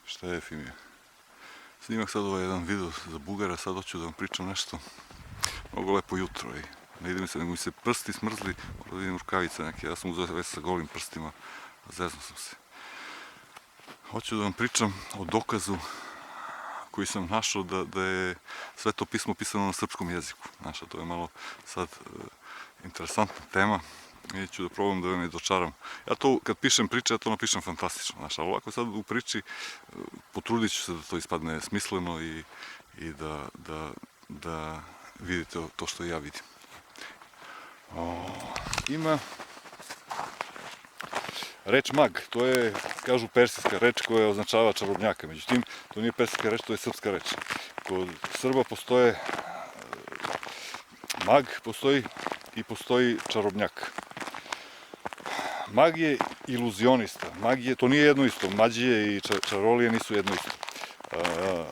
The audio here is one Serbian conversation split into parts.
Šta je Efimija? Snimak sad ovaj jedan video za Bugara, sad hoću da vam pričam nešto. Mnogo lepo jutro, ne ide mi se, nego mi se prsti smrzli, da vidim rukavice neke, ja sam uzeo već sa golim prstima, zeznuo sam se. Hoću da vam pričam o dokazu koji sam našao da je Sveto pismo pisano na srpskom jeziku. Znaš, to je malo sad interesantna tema i ću da probam da vam je dočaram. Ja to, kad pišem priče, ja to napišem fantastično, znaš, ali ovako sad u priči potrudit ću se da to ispadne smisleno i da vidite to što ja vidim. Ima reč mag, to je, kažu, persijska reč koja označava čarobnjaka, međutim, to nije persijska reč, to je srpska reč. Kod Srba postoje mag, postoji čarobnjak. Mag je iluzionista, to nije jedno isto, mađije i čarolije nisu jedno isto.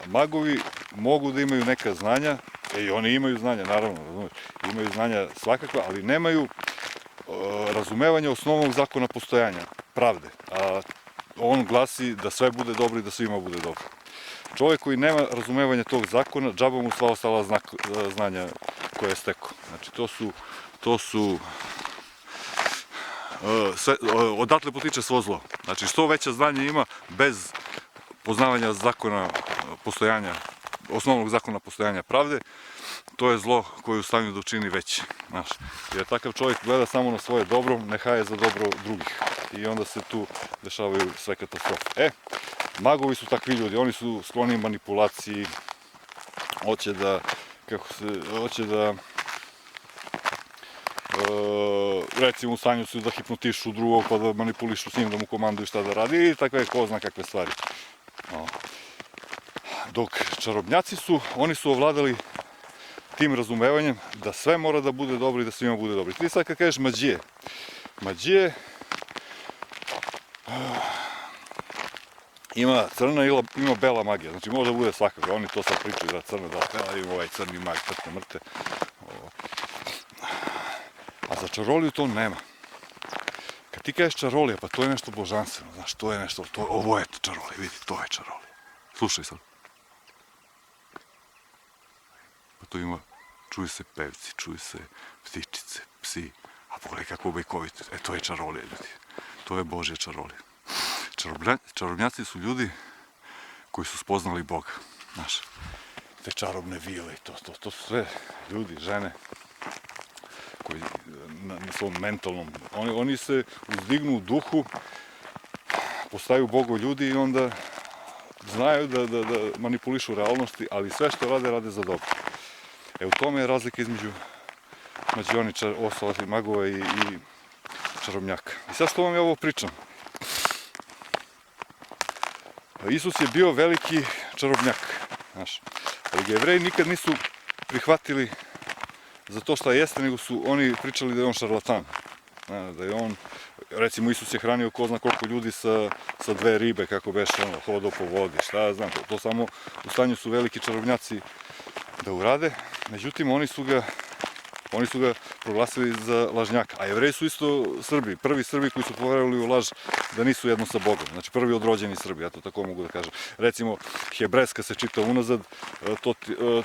Magovi mogu da imaju neka znanja, i oni imaju znanja, naravno, razumiješ, imaju znanja svakakva, ali nemaju razumevanja osnovnog zakona postojanja, pravde. A on glasi da sve bude dobro i da svima bude dobro. Čovjek koji nema razumevanja tog zakona, džaba mu sva ostala znanja koje je stekao. Znači, odatle potiče svo zlo. Znači, što veće znanje ima bez poznavanja zakona postojanja, osnovnog zakona postojanja pravde, to je zlo koje je u stanju da učini veće. Jer takav čovjek gleda samo na svoje dobro, ne haje za dobro drugih. I onda se tu dešavaju sve katastrofe. Magovi su takvi ljudi, oni su skloni manipulaciji, hoće da recimo u stanju su da hipnotišu drugog pa da manipulišu s njim, da mu komanduju šta da radi i takve ko zna kakve stvari. Dok čarobnjaci oni su ovladali tim razumevanjem da sve mora da bude dobro i da svima bude dobro. Ti sad kad kažeš mađije ima crna ili ima bela magija, znači može da bude svakako, oni to sad pričaju da crna, da bela, ima ovaj crni mag, crte mrte. A za čaroliju to nema. Kad ti kažeš čarolija, pa to je nešto božanstveno, znaš, to je nešto, ovo je čarolija, vidi, to je čarolija. Slušaj sad. Pa to ima, čuju se pevci, čuju se ptičice, psi, a pogledaj kako bajkovito, to je čarolija, ljudi, to je Božja čarolija. Čarobnjaci su ljudi koji su spoznali Boga, znaš, te čarobne vile i to su sve ljudi, žene, koji na svom mentalnom, oni se uzdignu u duhu, postaju Bogo ljudi i onda znaju da manipulišu realnosti, ali sve što rade za dobro. U tome je razlika između mađioničara, magova i čarobnjaka. I sad što vam ja ovo pričam? Isus je bio veliki čarobnjak, znaš, ali ga Jevreji nikad nisu prihvatili za to šta jeste, nego su oni pričali da je on šarlatan. Da je on, recimo, Isus je hranio ko zna koliko ljudi sa 2 ribe, kako beše, hodao po vodi, šta ja znam, to samo u stanju su veliki čarobnjaci da urade, međutim oni su ga proglasili za lažnjaka, a Jevreji su isto Srbi, prvi Srbi koji su poverovali u laž da nisu jedno sa Bogom, znači prvi odrođeni Srbi, ja to tako mogu da kažem. Recimo, hebrejska se čita unazad,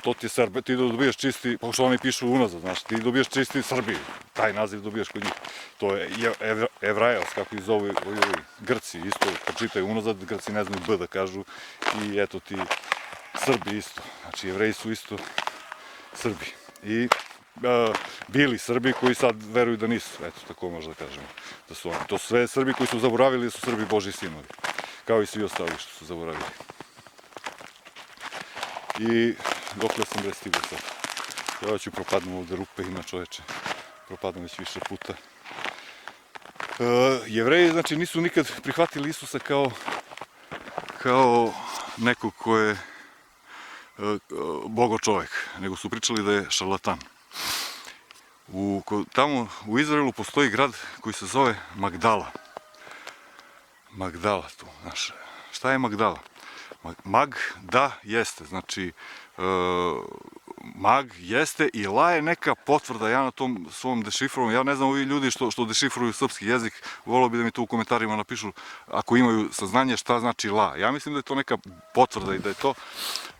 to ti je Srbe, ti dobijaš čisti, pošto oni pišu unazad, znači ti dobijaš čisti Srbi, taj naziv dobijaš kod njih. To je Evrajos, kako ih zovu Grci, isto, kad čitaju unazad, Grci ne znaju B da kažu i eto ti Srbi isto, znači Jevreji su isto Srbi. I bili Srbi koji sad veruju da nisu, eto tako možda da kažemo da su oni. To su sve Srbi koji su zaboravili da su Srbi Božji sinovi, kao i svi ostali što su zaboravili. I dokle sam bre stigao sad? Ja ću propadnem ovde rupe, ima čoveče, propadnem već više puta. Jevreji, znači, nisu nikad prihvatili Isusa kao nekog ko je Bogo čovek, nego su pričali da je šarlatan. Tamo u Izraelu postoji grad koji se zove Magdala. Magdala tu, znaš, šta je Magdala? Mag, da, jeste, znači mag jeste i la je neka potvrda, ja na tom svom dešifrovom, ja ne znam ovi ljudi što dešifruju srpski jezik, volio bi da mi to u komentarima napišu ako imaju saznanje šta znači la. Ja mislim da je to neka potvrda i da je to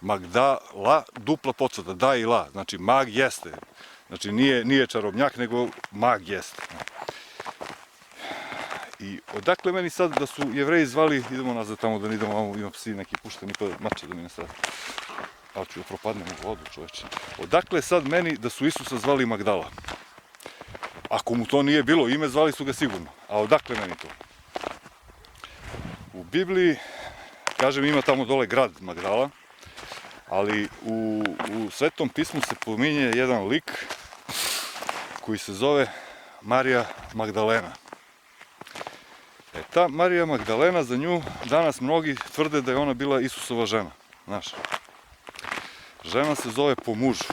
magdala, dupla potvrda, da i la, znači mag jeste, znači nije čarobnjak nego mag jeste. I odakle meni sad da su Jevreji zvali, idemo nazad tamo da ne idemo, ima psi neki pušteni pa mače da mi ne strati. Ali ću da propadnem u vodu, čoveče. Odakle sad meni da su Isusa zvali Magdala? Ako mu to nije bilo ime, zvali su ga sigurno. A odakle meni to? U Bibliji, kažem, ima tamo dole grad Magdala, ali u Svetom pismu se pominje jedan lik koji se zove Marija Magdalena. Ta Marija Magdalena, za nju danas mnogi tvrde da je ona bila Isusova žena. Znaš, žena se zove po mužu.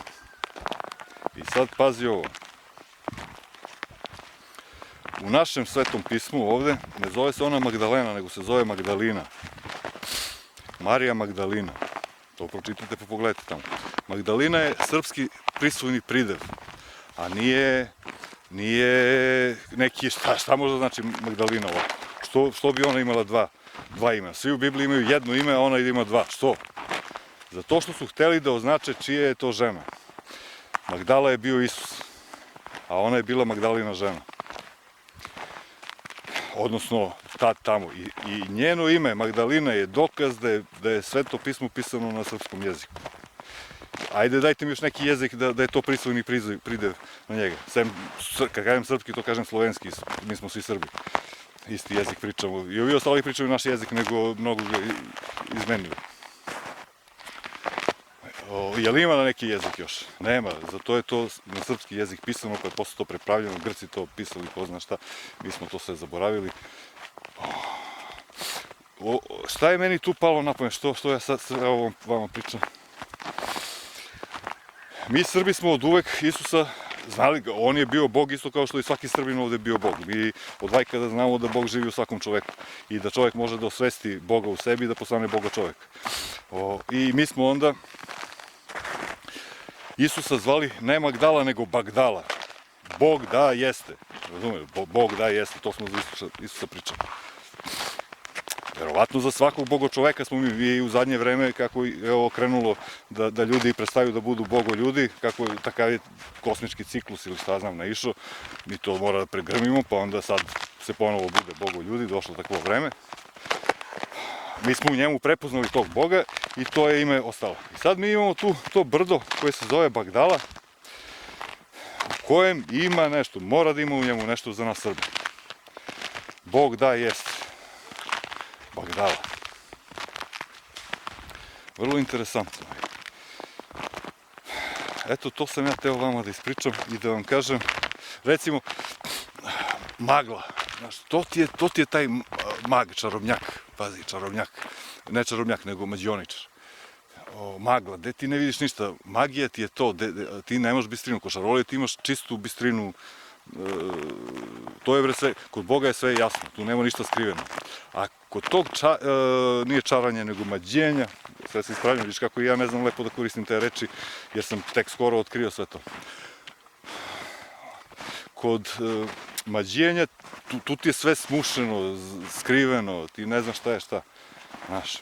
I sad pazi ovo. U našem Svetom pismu ovde ne zove se ona Magdalena, nego se zove Magdalina. Marija Magdalina. To pročitajte pa pogledajte tamo. Magdalina je srpski prisvojni pridev, a nije neki, šta možda znači Magdalina ovako? Što bi ona imala dva imena? Svi u Bibliji imaju jedno ime, a ona ima dva. Što? Zato što su hteli da označe čija je to žena. Magdala je bio Isus, a ona je bila Magdalina žena. Odnosno, tad tamo. I njeno ime, Magdalina, je dokaz da je Sveto pismo pisano na srpskom jeziku. Ajde, dajte mi još neki jezik da je to prisvojni pridev na njega. Kad kažem srpski, to kažem slovenski, mi smo svi Srbi. Isti jezik pričamo. I ovi ostali pričaju naš jezik, nego mnogo ga izmenili. Je li ima na neki jezik još? Nema, zato je to na srpski jezik pisano, pa je posle to prepravljeno, Grci to pisali, ko zna šta, mi smo to sve zaboravili. Šta je meni tu palo na pamet, što ja sad sve ovo vama pričam? Mi Srbi smo od uvek Isusa znali, on je bio Bog isto kao što i svaki Srbin ovde bio Bog. Mi od vajka da znamo da Bog živi u svakom čoveku i da čovek može da osvesti Boga u sebi i da postane Boga čovek. I mi smo onda Isusa zvali ne Magdala nego Bagdala. Bog da jeste. Razumiju? Bog da jeste. To smo za Isusa pričali. Verovatno za svakog bogočoveka smo mi u zadnje vreme, kako je krenulo da ljudi prestaju da budu bogoljudi, kako je takav je kosmički ciklus ili šta znam naišao, mi to mora da pregrmimo, pa onda sad se ponovo bude bogoljudi, došlo takvo vreme. Mi smo u njemu prepoznali tog Boga i to je ime ostalo. I sad mi imamo tu to brdo koje se zove Bagdala, u kojem ima nešto, mora da ima u njemu nešto za nas Srbe. Bog da jeste. Bagdala. Vrlo interesantno. Eto, to sam ja teo vama da ispričam i da vam kažem, recimo, magla. Znaš, to ti je taj mag, čarobnjak. Pazi, čarobnjak. Ne čarobnjak, nego mađioničar. Magla, gde ti ne vidiš ništa. Magija ti je to, ti nemaš bistrinu. Kod šarolije ti imaš čistu bistrinu. To je sve, kod Boga je sve jasno, tu nema ništa skriveno. A kod tog nije čaranja, nego mađenja, sve se ispravljam, vidiš kako i ja ne znam lepo da koristim te reči, jer sam tek skoro otkrio sve to. Kod mađenja, tu ti je sve smušeno, skriveno, ti ne znaš šta je šta. Znaš.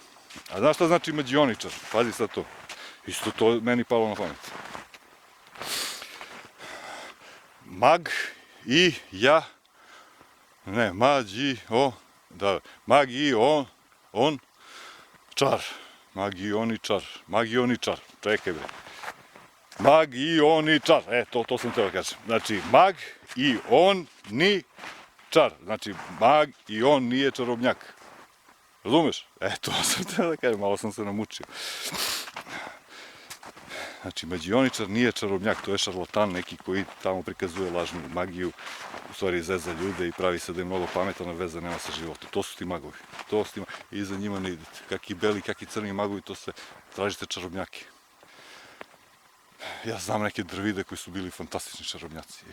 A znaš šta znači mađioničar? Pazi sad to. Isto to meni palo na pamet. Mag i ja, ne, on, čar, magioničar, čekaj bre, magioničar, to sam teo da kažem, znači mag i on ni čar, znači mag i on nije čarobnjak, razumeš? To sam teo da kažem, malo sam se namučio. Znači, mađioničar nije čarobnjak, to je šarlatan neki koji tamo prikazuje lažnu magiju, u stvari zeza ljude i pravi se da je mnogo pametan, a veze nema sa životom. To su ti magovi. I za njima ne idete. Kaki beli, kaki crni magovi, to se tražite čarobnjake. Ja znam neke drvide koji su bili fantastični čarobnjaci.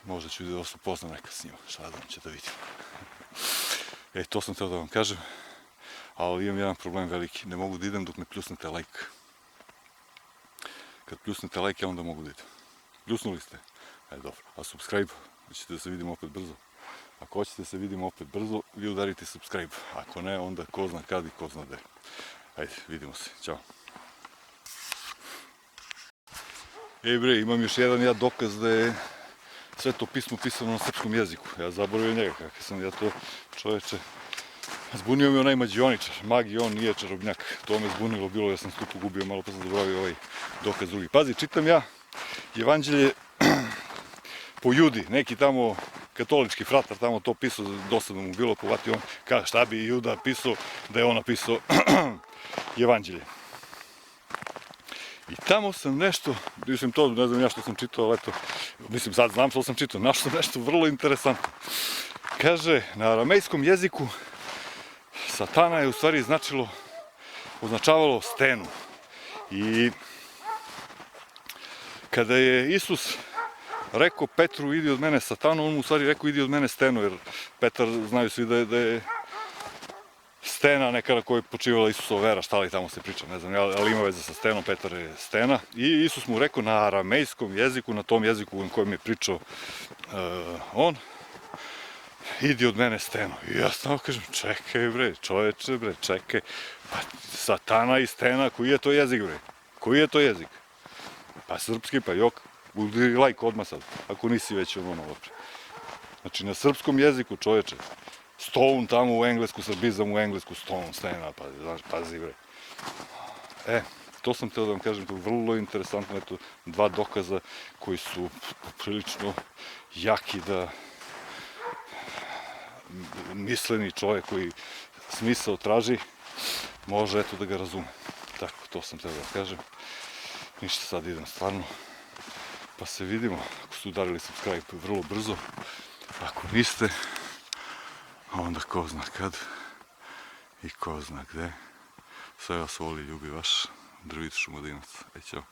Možda ću da vas upoznam neka s njima, šta znam, će da vidim. To sam teo da vam kažem, ali imam jedan problem veliki. Ne mogu da idem dok ne pljusnete like. kad pljusnete like, ja onda mogu da idem. Pljusnuli ste? Dobro. A subscribe? Hoćete da se vidimo opet brzo? Ako hoćete da se vidimo opet brzo, vi udarite subscribe. Ako ne, onda ko zna kad i ko zna gde. Ajde, vidimo se. Ćao. Ej bre, imam još jedan dokaz da je Sveto pismo pisano na srpskom jeziku. Ja zaboravio njega, kako sam ja to, čoveče. Zbunio me onaj mađioničar, mag i on nije čarobnjak. To me zbunilo bilo, ja sam stupu gubio, malo pa sam zaboravio ovaj dokaz drugi. Pazi, čitam ja Evanđelje po Judi, neki tamo katolički fratar tamo to pisao, dosadno mu bilo, povati on, kaže šta bi Juda pisao, da je on napisao Evanđelje. I tamo sam nešto, mislim to, ne znam ja što sam čitao, ali eto, mislim sad znam što sam čitao, našao sam nešto vrlo interesantno. Kaže, na aramejskom jeziku satana je u stvari označavalo stenu. I kada je Isus rekao Petru idi od mene satanu, on mu u stvari rekao idi od mene stenu, jer Petar znaju svi da je stena neka na kojoj je počivala Isusova vera, šta li tamo se priča, ne znam, ali ima veze sa stenom, Petar je stena. I Isus mu rekao na aramejskom jeziku, na tom jeziku na kojem je pričao on, idi od mene steno. I ja stano kažem, čekaj bre, čoveče bre, čekaj, pa satana i stena, koji je to jezik bre? Koji je to jezik? Pa srpski, pa jok, budi like odmah sad, ako nisi već ono malo pre. Znači na srpskom jeziku, čoveče, stone tamo u englesku, srbizam u englesku, stone, stena, pa znaš, pazi bre. To sam htio da vam kažem, to je vrlo interesantno, eto, dva dokaza koji su prilično jaki da misleni čovjek koji smisao traži, može eto da ga razume. Tako, to sam htio da vam kažem. Ništa, sad idem stvarno, pa se vidimo, ako ste udarili subscribe vrlo brzo, ako niste, onda ko zna kad i ko zna gde. Sve vas voli, ljubi vaš Druid Šumadinac. Ćao.